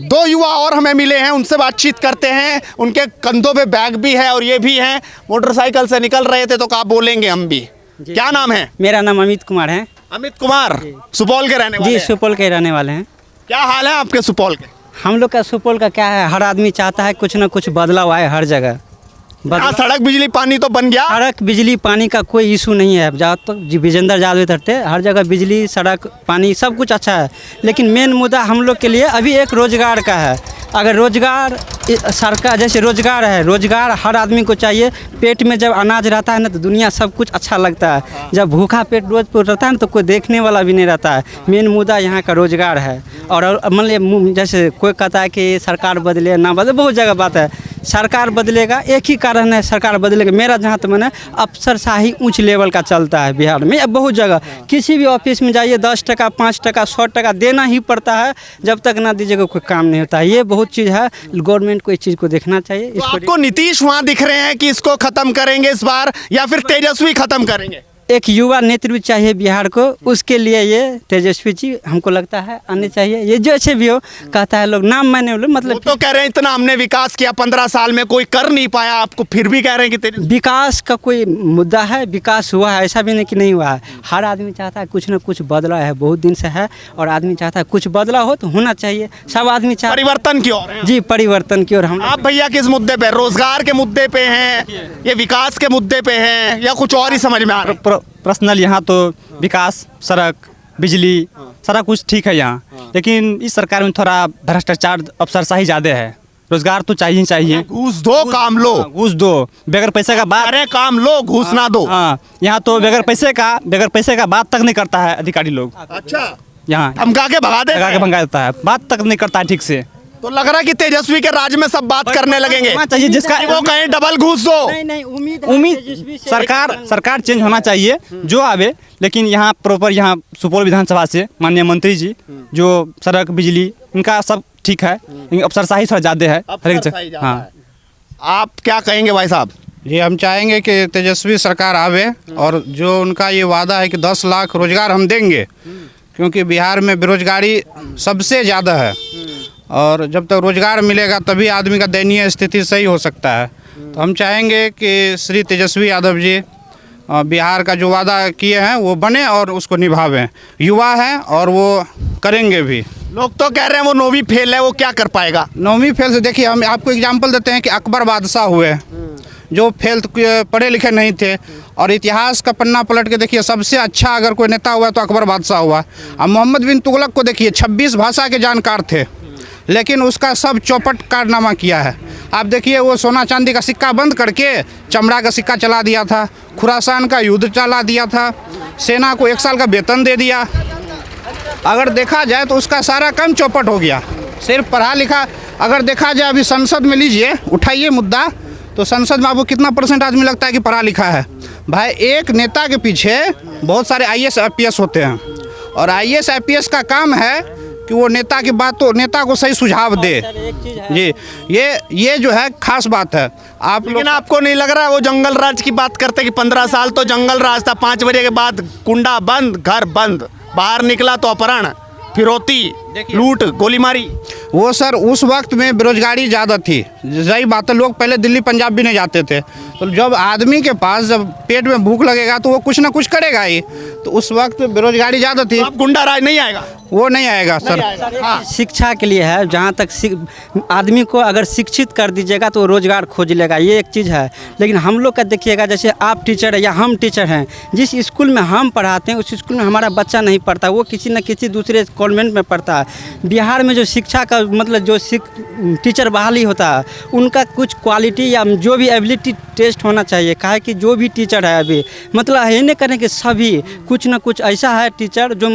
दो युवा और हमें मिले हैं, उनसे बातचीत करते हैं। उनके कंधों पे बैग भी है और ये भी हैं, मोटरसाइकिल से निकल रहे थे, तो क्या बोलेंगे हम भी। क्या नाम है? मेरा नाम अमित कुमार है। अमित कुमार, सुपौल के रहने वाले जी हैं? सुपौल के रहने वाले हैं। क्या हाल है आपके सुपौल के? हम लोग का सुपौल का क्या है, हर आदमी चाहता है कुछ ना कुछ बदलाव आए हर जगह। सड़क बिजली पानी तो बन गया। सड़क बिजली पानी का कोई इशू नहीं है। जहाँ तक विजेंद्र यादव करते हर जगह बिजली सड़क पानी सब कुछ अच्छा है, लेकिन मेन मुद्दा हम लोग के लिए अभी एक रोजगार का है। अगर रोजगार सरकार जैसे रोजगार है, रोजगार हर आदमी को चाहिए। पेट में जब अनाज रहता है ना तो दुनिया सब कुछ अच्छा लगता है। जब भूखा पेट रोज रहता है ना तो कोई देखने वाला भी नहीं रहता है। मेन मुद्दा यहाँ का रोजगार है। और मान लीजिए जैसे कोई कहता है कि सरकार बदले ना बदले, बहुत जगह बात है। सरकार बदलेगा, एक ही कारण है सरकार बदलेगा। मेरा जहाँ तक मैंने अफसरशाही ऊंच लेवल का चलता है बिहार में। अब बहुत जगह किसी भी ऑफिस में जाइए 10 टका 5 टका 100 टका देना ही पड़ता है। जब तक ना दीजिएगा कोई काम नहीं होता है। ये बहुत चीज़ है, गवर्नमेंट को इस चीज़ को देखना चाहिए। तो आपको नीतीश वहाँ दिख रहे हैं कि इसको खत्म करेंगे इस बार, या फिर तेजस्वी खत्म करेंगे? एक युवा नेतृत्व चाहिए बिहार को, उसके लिए ये तेजस्वी जी हमको लगता है आने चाहिए। ये जैसे भी हो कहता है लोग, नाम मैंने मतलब वो तो कह रहे हैं इतना हमने विकास किया 15 साल में, कोई कर नहीं पाया, आपको फिर भी कह रहे हैं कि विकास का कोई मुद्दा है। विकास हुआ है, ऐसा भी नहीं कि नहीं हुआ है। हर आदमी चाहता है कुछ ना कुछ बदला है, बहुत दिन से है, और आदमी चाहता है कुछ बदला हो तो होना चाहिए। सब आदमी चाहता परिवर्तन की ओर है। जी परिवर्तन की ओर। हम आप भैया किस मुद्दे पे? रोजगार के मुद्दे पे हैं, ये विकास के मुद्दे पे हैं, या कुछ और ही समझ में आ रहा है? पर्सनल यहाँ तो विकास, सड़क, बिजली सारा कुछ ठीक है यहाँ, लेकिन इस सरकार में थोड़ा भ्रष्टाचार अफसरशाही ज़्यादा है। रोजगार तो चाहिए ही चाहिए। घूस दो काम लो। घूस दो, बगैर पैसे का बात। अरे काम लो, घूस ना दो। हाँ, यहाँ तो बगैर पैसे का बात तक नहीं करता है अधिकारी लोग। अच्छा, यहाँ धमका के भगा देता है, बात तक नहीं करता है ठीक से। तो लग रहा है कि तेजस्वी के राज में सब बात करने लगेंगे। चाहिए जिसका वो कहें डबल घूस दो। नहीं उम्मीद सरकार चेंज होना चाहिए जो आवे, लेकिन यहाँ प्रॉपर यहाँ सुपौल विधानसभा से माननीय मंत्री जी जो सड़क बिजली इनका सब ठीक है, लेकिन अफसरशाही थोड़ा ज़्यादा है। हाँ, आप क्या कहेंगे भाई साहब? जी हम चाहेंगे कि तेजस्वी सरकार आवे, और जो उनका ये वादा है कि 10 लाख रोजगार हम देंगे, क्योंकि बिहार में बेरोजगारी सबसे ज़्यादा है, और जब तक रोजगार मिलेगा तभी आदमी का दयनीय स्थिति सही हो सकता है। तो हम चाहेंगे कि श्री तेजस्वी यादव जी बिहार का जो वादा किए हैं वो बने और उसको निभावें। युवा हैं और वो करेंगे भी। लोग तो कह रहे हैं वो 9वीं फेल है, वो क्या कर पाएगा? 9वीं फेल से देखिए, हम आपको एग्जाम्पल देते हैं कि अकबर बादशाह हुए जो फेल पढ़े लिखे नहीं थे, और इतिहास का पन्ना पलट के देखिए सबसे अच्छा अगर कोई नेता हुआ तो अकबर बादशाह हुआ। अब मोहम्मद बिन तुगलक को देखिए 26 भाषा के जानकार थे, लेकिन उसका सब चौपट कारनामा किया है। आप देखिए वो सोना चांदी का सिक्का बंद करके चमड़ा का सिक्का चला दिया था, खुरासान का युद्ध चला दिया था, सेना को 1 साल का वेतन दे दिया। अगर देखा जाए तो उसका सारा काम चौपट हो गया। सिर्फ पढ़ा लिखा अगर देखा जाए, अभी संसद में लीजिए, उठाइए मुद्दा, तो संसद में आपको कितना % आदमी लगता है कि पढ़ा लिखा है? भाई एक नेता के पीछे बहुत सारे IAS IPS होते हैं, और IAS IPS का काम है कि वो नेता की बात तो नेता को सही सुझाव दे। जी ये जो है खास बात है। लेकिन आपको नहीं लग रहा है वो जंगल राज की बात करते कि 15 साल तो जंगल राज था, 5 बजे के बाद कुंडा बंद, घर बंद, बाहर निकला तो अपहरण, फिरौती, लूट, गोलीमारी। वो सर उस वक्त में बेरोजगारी ज़्यादा थी, सही बात है। लोग पहले दिल्ली पंजाब भी नहीं जाते थे, तो जब आदमी के पास जब पेट में भूख लगेगा तो वो कुछ ना कुछ करेगा ही, तो उस वक्त बेरोजगारी ज़्यादा थी। अब गुंडा राज नहीं आएगा? वो नहीं आएगा सर। हाँ, शिक्षा के लिए है। जहाँ तक आदमी को अगर शिक्षित कर दीजिएगा तो रोजगार खोज लेगा, ये एक चीज़ है। लेकिन हम लोग का देखिएगा, जैसे आप टीचर है या हम टीचर हैं, जिस स्कूल में हम पढ़ाते हैं उस स्कूल में हमारा बच्चा नहीं पढ़ता, वो किसी न किसी दूसरे कॉन्वेंट में पढ़ता है। बिहार में जो शिक्षा का मतलब जो टीचर बहाली होता है उनका कुछ क्वालिटी या जो भी एबिलिटी टेस्ट होना चाहिए। कहा है कि जो भी टीचर है अभी मतलब ये नहीं करें कि सभी, कुछ ना कुछ ऐसा है टीचर जो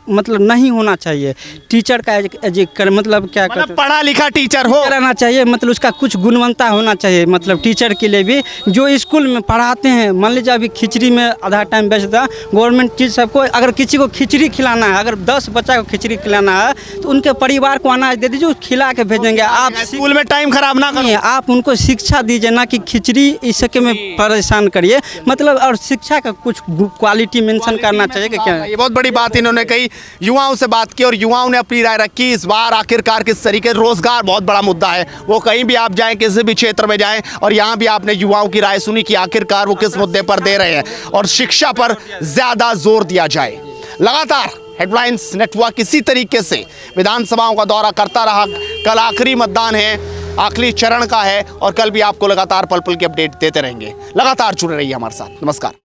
मतलब नहीं होना चाहिए। टीचर का मतलब क्या पढ़ा लिखा टीचर हो रहना चाहिए, मतलब उसका कुछ गुणवत्ता होना चाहिए। मतलब टीचर के लिए भी जो स्कूल में पढ़ाते हैं, मान लीजिए अभी खिचड़ी में आधा टाइम बेचता है गवर्नमेंट चीज़ सबको। अगर किसी को खिचड़ी खिलाना है, अगर 10 बच्चा को खिचड़ी खिलाना है तो उनके परिवार को अनाज दे दीजिए, खिला के भेजेंगे। आप स्कूल में टाइम खराब ना करिए, आप उनको शिक्षा दीजिए, ना कि खिचड़ी इसके में परेशान करिए। मतलब और शिक्षा का कुछ क्वालिटी मेंशन करना चाहिए कि क्या। ये बहुत बड़ी बात इन्होंने कही युवाओं से बात की और युवाओं ने अपनी राय रखी। इस बार आखिरकार किस तरीके, रोजगार बहुत बड़ा मुद्दा है, वो कहीं भी आप जाएं, किसी भी क्षेत्र में जाएं, और यहाँ भी आपने युवाओं की राय सुनी कि आखिरकार वो किस मुद्दे पर दे रहे हैं और शिक्षा पर ज्यादा जोर दिया जाए। लगातार हेडलाइंस नेटवर्क इसी तरीके से विधानसभाओं का दौरा करता रहा। कल आखिरी मतदान है, आखिरी चरण का है, और कल भी आपको लगातार पल पल की अपडेट देते रहेंगे। लगातार जुड़े रहिए हमारे साथ। नमस्कार।